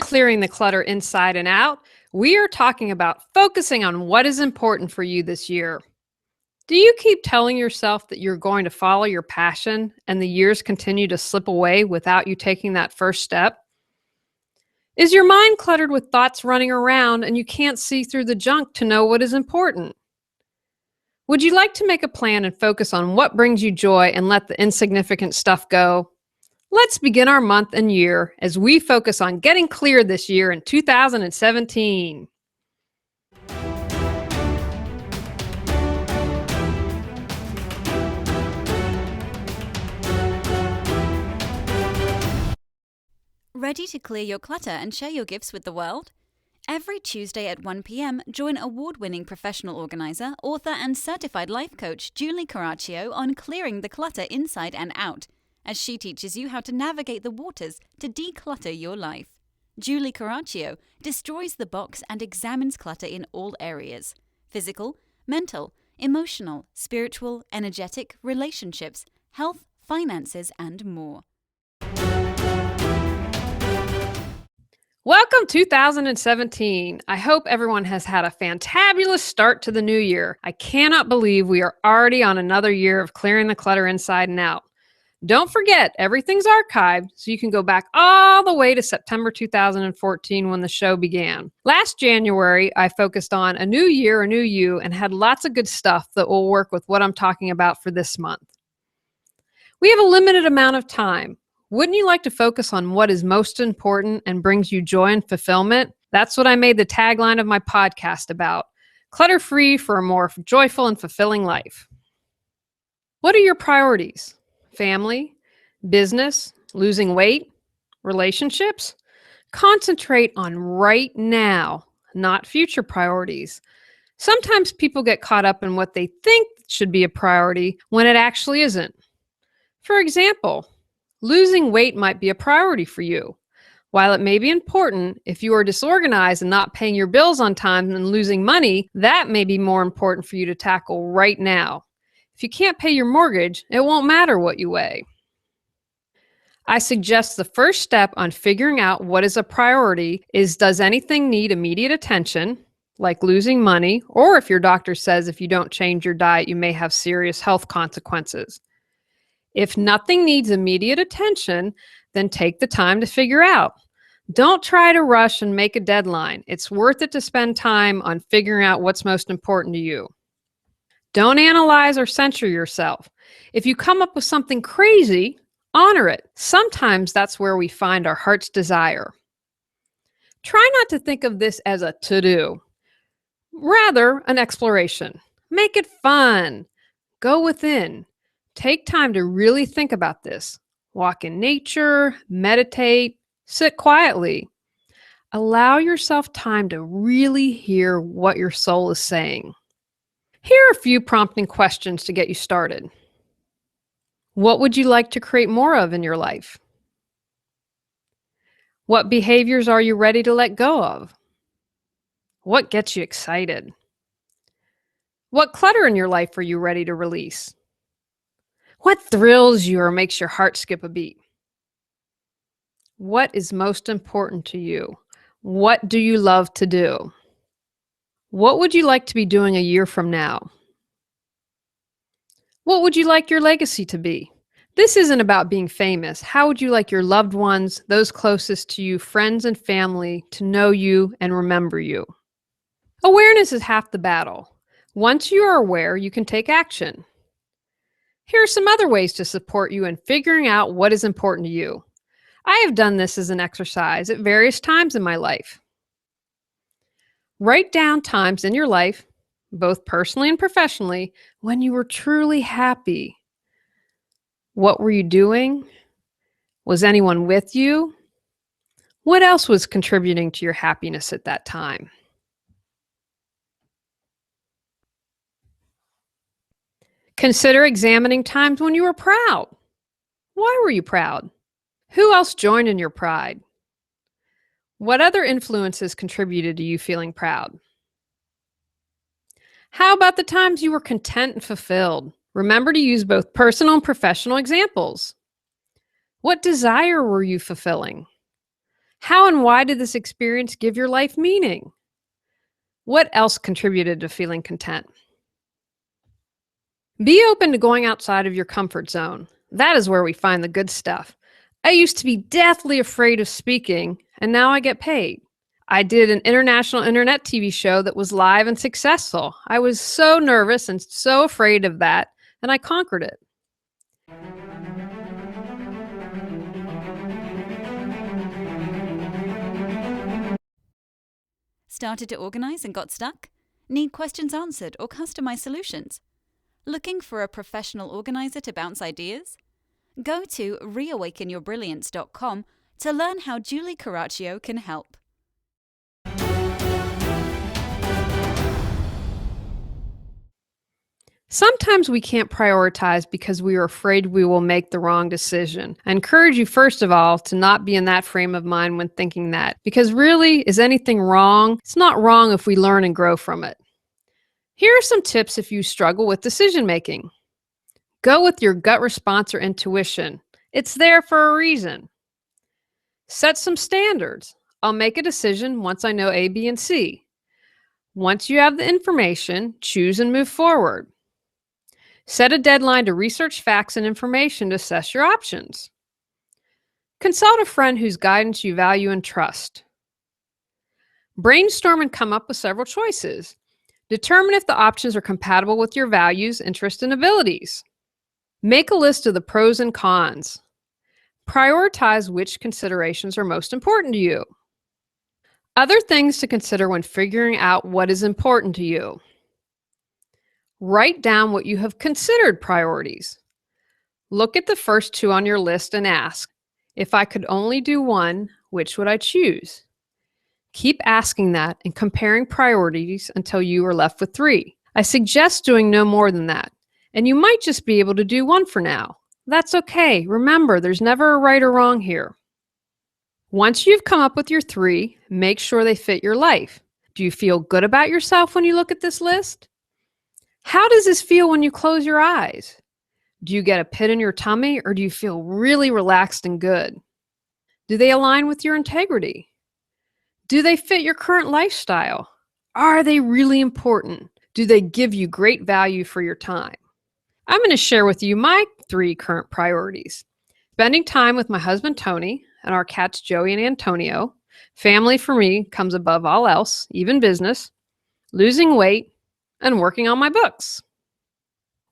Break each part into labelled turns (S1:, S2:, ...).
S1: Clearing the Clutter Inside and Out, we are talking about focusing on what is important for you this year. Do you keep telling yourself that you're going to follow your passion and the years continue to slip away without you taking that first step? Is your mind cluttered with thoughts running around and you can't see through the junk to know what is important? Would you like to make a plan and focus on what brings you joy and let the insignificant stuff go? Let's begin our month and year as we focus on getting clear this year in 2017.
S2: Ready to clear your clutter and share your gifts with the world? Every Tuesday at 1 p.m., join award-winning professional organizer, author, and certified life coach Julie Coraccio on clearing the clutter inside and out, as she teaches you how to navigate the waters to declutter your life. Julie Coraccio destroys the box and examines clutter in all areas: physical, mental, emotional, spiritual, energetic, relationships, health, finances, and more.
S1: Welcome 2017. I hope everyone has had a fantabulous start to the new year. I cannot believe we are already on another year of clearing the clutter inside and out. Don't forget, everything's archived, so you can go back all the way to September 2014 when the show began. Last January, I focused on a new year, a new you, and had lots of good stuff that will work with what I'm talking about for this month. We have a limited amount of time. Wouldn't you like to focus on what is most important and brings you joy and fulfillment? That's what I made the tagline of my podcast about. Clutter-free for a more joyful and fulfilling life. What are your priorities? Family, business, losing weight, relationships? Concentrate on right now, not future priorities. Sometimes people get caught up in what they think should be a priority when it actually isn't. For example, losing weight might be a priority for you. While it may be important, if you are disorganized and not paying your bills on time and losing money, that may be more important for you to tackle right now. If you can't pay your mortgage, it won't matter what you weigh. I suggest the first step on figuring out what is a priority is, does anything need immediate attention, like losing money, or if your doctor says if you don't change your diet, you may have serious health consequences. If nothing needs immediate attention, then take the time to figure out. Don't try to rush and make a deadline. It's worth it to spend time on figuring out what's most important to you. Don't analyze or censor yourself. If you come up with something crazy, honor it. Sometimes that's where we find our heart's desire. Try not to think of this as a to-do. Rather, an exploration. Make it fun. Go within. Take time to really think about this. Walk in nature, meditate, sit quietly. Allow yourself time to really hear what your soul is saying. Here are a few prompting questions to get you started. What would you like to create more of in your life? What behaviors are you ready to let go of? What gets you excited? What clutter in your life are you ready to release? What thrills you or makes your heart skip a beat? What is most important to you? What do you love to do? What would you like to be doing a year from now? What would you like your legacy to be? This isn't about being famous. How would you like your loved ones, those closest to you, friends and family, to know you and remember you? Awareness is half the battle. Once you are aware, you can take action. Here are some other ways to support you in figuring out what is important to you. I have done this as an exercise at various times in my life. Write down times in your life, both personally and professionally, when you were truly happy. What were you doing? Was anyone with you? What else was contributing to your happiness at that time? Consider examining times when you were proud. Why were you proud? Who else joined in your pride? What other influences contributed to you feeling proud? How about the times you were content and fulfilled? Remember to use both personal and professional examples. What desire were you fulfilling? How and why did this experience give your life meaning? What else contributed to feeling content? Be open to going outside of your comfort zone. That is where we find the good stuff. I used to be deathly afraid of speaking, and now I get paid. I did an international internet TV show that was live and successful. I was so nervous and so afraid of that, and I conquered it.
S2: Started to organize and got stuck? Need questions answered or customized solutions? Looking for a professional organizer to bounce ideas? Go to reawakenyourbrilliance.com to learn how Julie Coraccio can help.
S1: Sometimes we can't prioritize because we are afraid we will make the wrong decision. I encourage you, first of all, to not be in that frame of mind when thinking that, because really, is anything wrong? It's not wrong if we learn and grow from it. Here are some tips if you struggle with decision making. Go with your gut response or intuition. It's there for a reason. Set some standards. I'll make a decision once I know A, B, and C. Once you have the information, choose and move forward. Set a deadline to research facts and information to assess your options. Consult a friend whose guidance you value and trust. Brainstorm and come up with several choices. Determine if the options are compatible with your values, interests, and abilities. Make a list of the pros and cons. Prioritize which considerations are most important to you. Other things to consider when figuring out what is important to you. Write down what you have considered priorities. Look at the first two on your list and ask, if I could only do one, which would I choose? Keep asking that and comparing priorities until you are left with 3. I suggest doing no more than that, and you might just be able to do 1 for now. That's okay. Remember, there's never a right or wrong here. Once you've come up with your 3, make sure they fit your life. Do you feel good about yourself when you look at this list? How does this feel when you close your eyes? Do you get a pit in your tummy, or do you feel really relaxed and good? Do they align with your integrity? Do they fit your current lifestyle? Are they really important? Do they give you great value for your time? I'm going to share with you my 3 current priorities. Spending time with my husband, Tony, and our cats, Joey and Antonio. Family for me comes above all else, even business. Losing weight, and working on my books.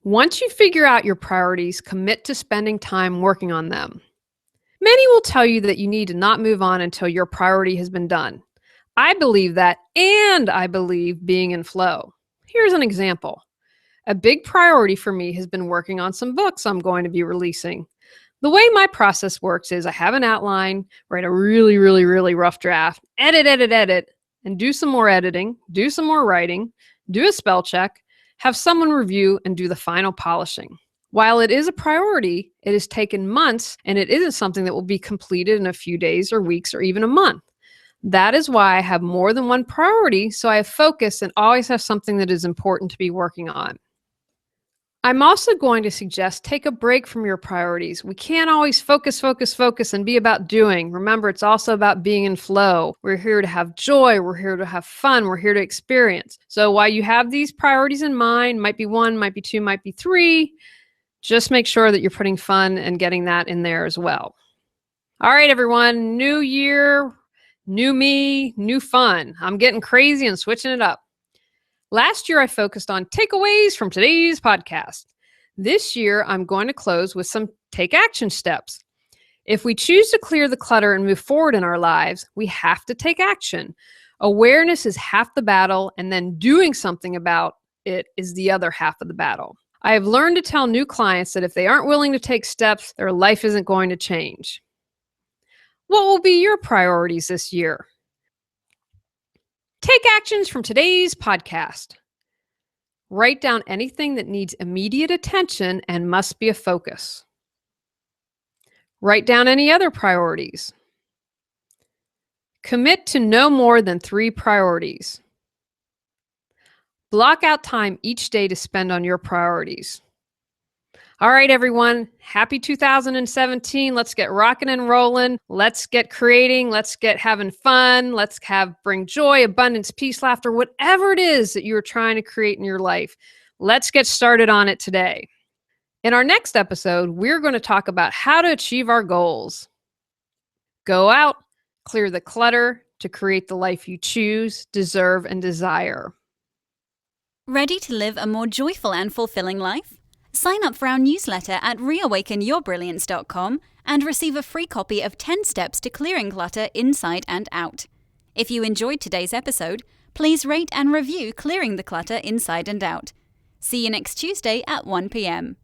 S1: Once you figure out your priorities, commit to spending time working on them. Many will tell you that you need to not move on until your priority has been done. I believe that, and I believe being in flow. Here's an example. A big priority for me has been working on some books I'm going to be releasing. The way my process works is I have an outline, write a really rough draft, edit, and do some more editing, do some more writing, do a spell check, have someone review, and do the final polishing. While it is a priority, it has taken months, and it isn't something that will be completed in a few days or weeks or even a month. That is why I have more than one priority, so I have focus and always have something that is important to be working on. I'm also going to suggest take a break from your priorities. We can't always focus and be about doing. Remember, it's also about being in flow. We're here to have joy. We're here to have fun. We're here to experience. So while you have these priorities in mind, might be 1, might be 2, might be 3, just make sure that you're putting fun and getting that in there as well. All right, everyone, new year, new me, new fun. I'm getting crazy and switching it up. Last year, I focused on takeaways from today's podcast. This year, I'm going to close with some take action steps. If we choose to clear the clutter and move forward in our lives, we have to take action. Awareness is half the battle, and then doing something about it is the other half of the battle. I have learned to tell new clients that if they aren't willing to take steps, their life isn't going to change. What will be your priorities this year? Take actions from today's podcast. Write down anything that needs immediate attention and must be a focus. Write down any other priorities. Commit to no more than 3 priorities. Block out time each day to spend on your priorities. All right, everyone. Happy 2017. Let's get rocking and rolling. Let's get creating. Let's get having fun. Let's bring joy, abundance, peace, laughter, whatever it is that you're trying to create in your life. Let's get started on it today. In our next episode, we're going to talk about how to achieve our goals. Go out, clear the clutter to create the life you choose, deserve, and desire.
S2: Ready to live a more joyful and fulfilling life? Sign up for our newsletter at reawakenyourbrilliance.com and receive a free copy of 10 Steps to Clearing Clutter Inside and Out. If you enjoyed today's episode, please rate and review Clearing the Clutter Inside and Out. See you next Tuesday at 1 p.m.